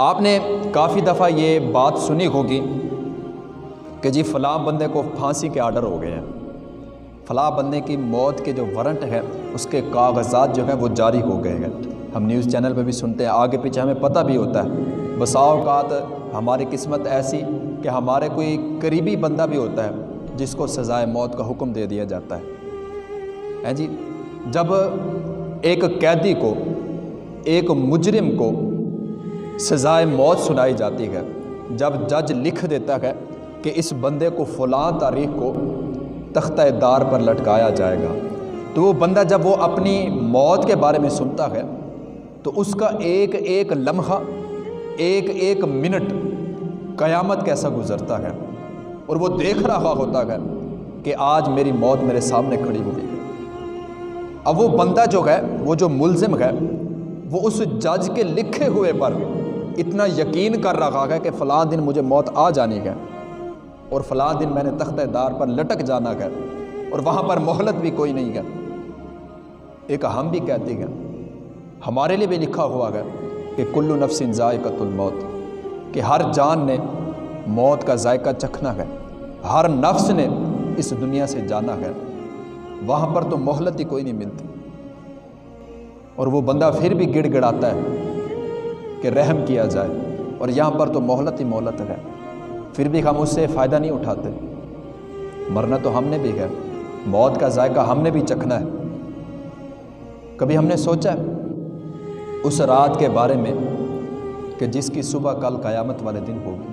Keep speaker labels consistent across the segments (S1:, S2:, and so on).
S1: آپ نے کافی دفعہ یہ بات سنی ہوگی کہ جی فلاں بندے کو پھانسی کے آرڈر ہو گئے ہیں، فلاں بندے کی موت کے جو وارنٹ ہے اس کے کاغذات جو ہیں وہ جاری ہو گئے ہیں۔ ہم نیوز چینل پہ بھی سنتے ہیں، آگے پیچھے ہمیں پتہ بھی ہوتا ہے۔ بسا اوقات ہماری قسمت ایسی کہ ہمارے کوئی قریبی بندہ بھی ہوتا ہے جس کو سزائے موت کا حکم دے دیا جاتا ہے جی۔ جب ایک قیدی کو، ایک مجرم کو سزائے موت سنائی جاتی ہے، جب جج لکھ دیتا ہے کہ اس بندے کو فلاں تاریخ کو تختہ دار پر لٹکایا جائے گا، تو وہ بندہ جب وہ اپنی موت کے بارے میں سنتا ہے تو اس کا ایک ایک لمحہ، ایک ایک منٹ قیامت کیسا گزرتا ہے، اور وہ دیکھ رہا ہوتا ہے کہ آج میری موت میرے سامنے کھڑی ہوئی ہے۔ اب وہ بندہ جو ہے، وہ جو ملزم ہے، وہ اس جج کے لکھے ہوئے پر اتنا یقین کر رہا ہے کہ فلاں دن مجھے موت آ جانی ہے اور فلاں دن میں نے تختہ دار پر لٹک جانا ہے، اور وہاں پر مہلت بھی کوئی نہیں ہے۔ ایک ہم بھی کہتے ہیں، ہمارے لیے بھی لکھا ہوا ہے کہ کل نفس ذائقۃ الموت، کہ ہر جان نے موت کا ذائقہ چکھنا ہے، ہر نفس نے اس دنیا سے جانا ہے۔ وہاں پر تو مہلت ہی کوئی نہیں ملتی، اور وہ بندہ پھر بھی گڑ گڑاتا ہے کہ رحم کیا جائے، اور یہاں پر تو مہلت ہی مہلت ہے، پھر بھی ہم اس سے فائدہ نہیں اٹھاتے۔ مرنا تو ہم نے بھی ہے، موت کا ذائقہ ہم نے بھی چکھنا ہے۔ کبھی ہم نے سوچا ہے اس رات کے بارے میں کہ جس کی صبح کل قیامت والے دن ہوگی؟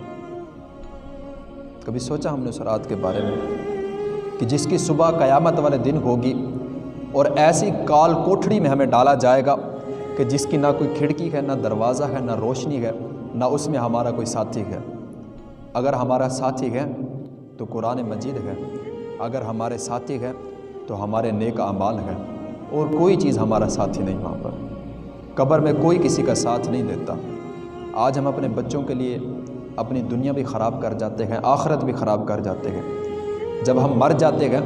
S1: کبھی سوچا ہم نے اس رات کے بارے میں کہ جس کی صبح قیامت والے دن ہوگی، اور ایسی کال کوٹھڑی میں ہمیں ڈالا جائے گا کہ جس کی نہ کوئی کھڑکی ہے، نہ دروازہ ہے، نہ روشنی ہے، نہ اس میں ہمارا کوئی ساتھی ہے۔ اگر ہمارا ساتھی ہے تو قرآن مجید ہے، اگر ہمارے ساتھی ہے تو ہمارے نیک اعمال ہیں، اور کوئی چیز ہمارا ساتھی نہیں وہاں پر۔ قبر میں کوئی کسی کا ساتھ نہیں دیتا۔ آج ہم اپنے بچوں کے لیے اپنی دنیا بھی خراب کر جاتے ہیں، آخرت بھی خراب کر جاتے ہیں۔ جب ہم مر جاتے ہیں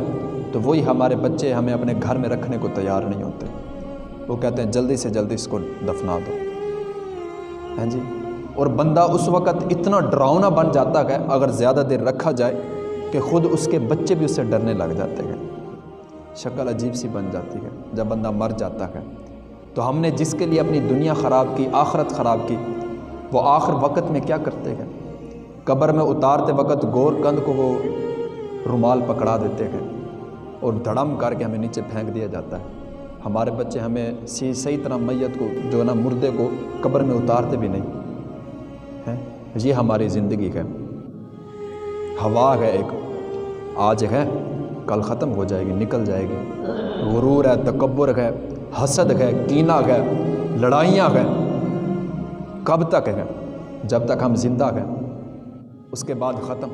S1: تو وہی ہمارے بچے ہمیں اپنے گھر میں رکھنے کو تیار نہیں ہوتے، وہ کہتے ہیں جلدی سے جلدی اس کو دفنا دو، ہیں جی۔ اور بندہ اس وقت اتنا ڈراؤنا بن جاتا ہے اگر زیادہ دیر رکھا جائے کہ خود اس کے بچے بھی اس سے ڈرنے لگ جاتے ہیں، شکل عجیب سی بن جاتی ہے جب بندہ مر جاتا ہے۔ تو ہم نے جس کے لیے اپنی دنیا خراب کی، آخرت خراب کی، وہ آخر وقت میں کیا کرتے ہیں؟ قبر میں اتارتے وقت گور کندھ کو وہ رومال پکڑا دیتے ہیں اور دھڑم کر کے ہمیں نیچے پھینک دیا جاتا ہے۔ ہمارے بچے ہمیں صحیح طرح میت کو، جو ہے نا مردے کو، قبر میں اتارتے بھی نہیں ہیں۔ یہ ہماری زندگی ہے، ہوا ہے ایک، آج ہے کل ختم ہو جائے گی، نکل جائے گی۔ غرور ہے، تکبر ہے، حسد ہے، کینہ ہے، لڑائیاں ہیں، کب تک ہے؟ جب تک ہم زندہ ہیں، اس کے بعد ختم۔